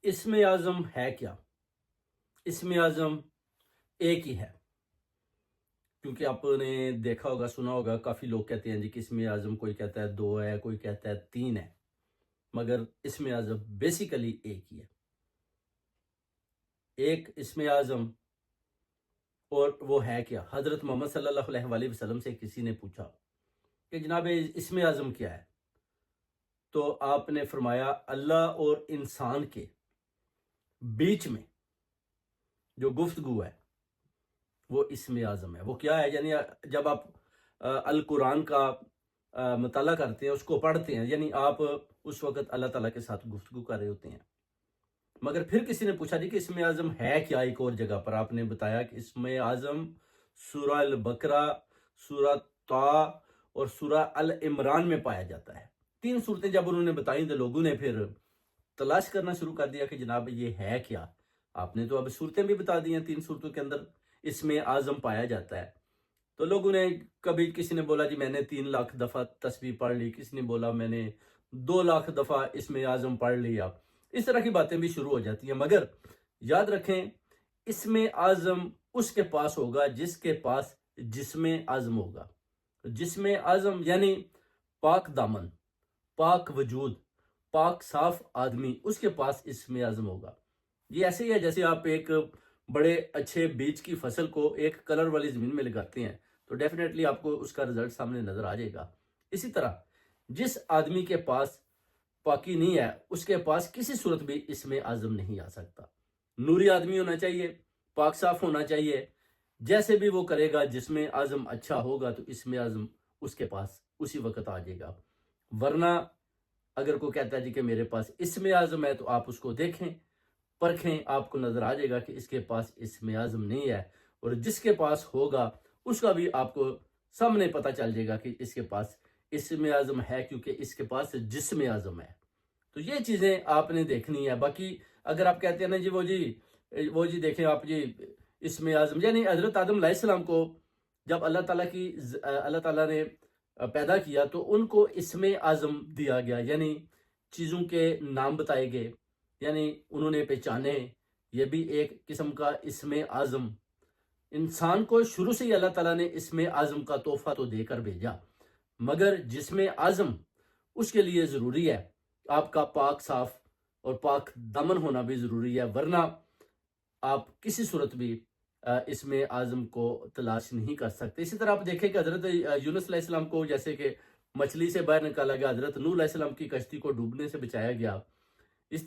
اسم اعظم ہے کیا؟ اسم اعظم ایک ہی ہے، کیونکہ آپ نے دیکھا ہوگا، سنا ہوگا، کافی لوگ کہتے ہیں جی کہ اسم اعظم کوئی کہتا ہے 2 ہے، کوئی کہتا ہے 3 ہے، مگر اسم اعظم بیسیکلی ایک ہی ہے، ایک اسم اعظم۔ اور وہ ہے کیا؟ حضرت محمد صلی اللہ علیہ وآلہ وسلم سے کسی نے پوچھا کہ جناب اسم اعظم کیا ہے؟ تو آپ نے فرمایا اللہ اور انسان کے بیچ میں جو گفتگو ہے وہ اسم اعظم ہے۔ وہ کیا ہے؟ یعنی جب آپ القرآن کا مطالعہ کرتے ہیں، اس کو پڑھتے ہیں، یعنی آپ اس وقت اللہ تعالیٰ کے ساتھ گفتگو کر رہے ہوتے ہیں۔ مگر پھر کسی نے پوچھا جی کہ اسم اعظم ہے کیا؟ ایک اور جگہ پر آپ نے بتایا کہ اسم اعظم سورہ البقرہ، سورہ طٰ اور سورہ العمران میں پایا جاتا ہے۔ 3 صورتیں جب انہوں نے بتائیں تو لوگوں نے پھر تلاش کرنا شروع کر دیا کہ جناب یہ ہے کیا؟ آپ نے تو اب صورتیں بھی بتا دی ہیں، 3 صورتوں کے اندر اسم اعظم پایا جاتا ہے۔ تو لوگوں نے کبھی کسی نے بولا جی میں نے 3 لاکھ دفعہ تسبیح پڑھ لی، کسی نے بولا میں نے 2 لاکھ دفعہ اسم اعظم پڑھ لیا، اس طرح کی باتیں بھی شروع ہو جاتی ہیں۔ مگر یاد رکھیں، اسم اعظم اس کے پاس ہوگا جس کے پاس جسم اعظم ہوگا۔ جسم اعظم یعنی پاک دامن، پاک وجود، پاک صاف آدمی، اس کے پاس اسم اعظم ہوگا۔ یہ ایسے ہی ہے جیسے آپ ایک بڑے اچھے بیج کی فصل کو ایک کلر والی زمین میں لگاتے ہیں تو ڈیفینیٹلی آپ کو اس کا رزلٹ سامنے نظر آ جائے گا۔ اسی طرح جس آدمی کے پاس پاکی نہیں ہے، اس کے پاس کسی صورت بھی اسم اعظم نہیں آ سکتا۔ نوری آدمی ہونا چاہیے، پاک صاف ہونا چاہیے، جیسے بھی وہ کرے گا جسم اعظم اچھا ہوگا تو اسم اعظم اس کے پاس اسی وقت آ جائے گا۔ ورنہ اگر کوئی کہتا ہے جی کہ میرے پاس اسم اعظم ہے تو آپ اس کو دیکھیں، پرکھیں، آپ کو نظر آ جائے گا کہ اس کے پاس اسم اعظم نہیں ہے، اور جس کے پاس ہوگا اس کا بھی آپ کو سامنے پتہ چل جائے گا کہ اس کے پاس اسم اعظم ہے، کیونکہ اس کے پاس جسم اعظم ہے۔ تو یہ چیزیں آپ نے دیکھنی ہے۔ باقی اگر آپ کہتے ہیں نا جی وہ جی دیکھیں آپ جی اسم اعظم، یعنی حضرت آدم علیہ السلام کو جب اللہ تعالیٰ نے پیدا کیا تو ان کو اسم اعظم دیا گیا، یعنی چیزوں کے نام بتائے گئے، یعنی انہوں نے پہچانے۔ یہ بھی ایک قسم کا اسم اعظم۔ انسان کو شروع سے ہی اللہ تعالیٰ نے اسم اعظم کا تحفہ تو دے کر بھیجا، مگر جسم اعظم اس کے لیے ضروری ہے، آپ کا پاک صاف اور پاک دامن ہونا بھی ضروری ہے، ورنہ آپ کسی صورت بھی اسم اعظم کو تلاش نہیں کر سکتے۔ اسی طرح آپ دیکھیں کہ حضرت یونس علیہ السلام کو جیسے کہ مچھلی سے باہر نکالا گیا، حضرت نوح علیہ السلام کی کشتی کو ڈوبنے سے بچایا گیا،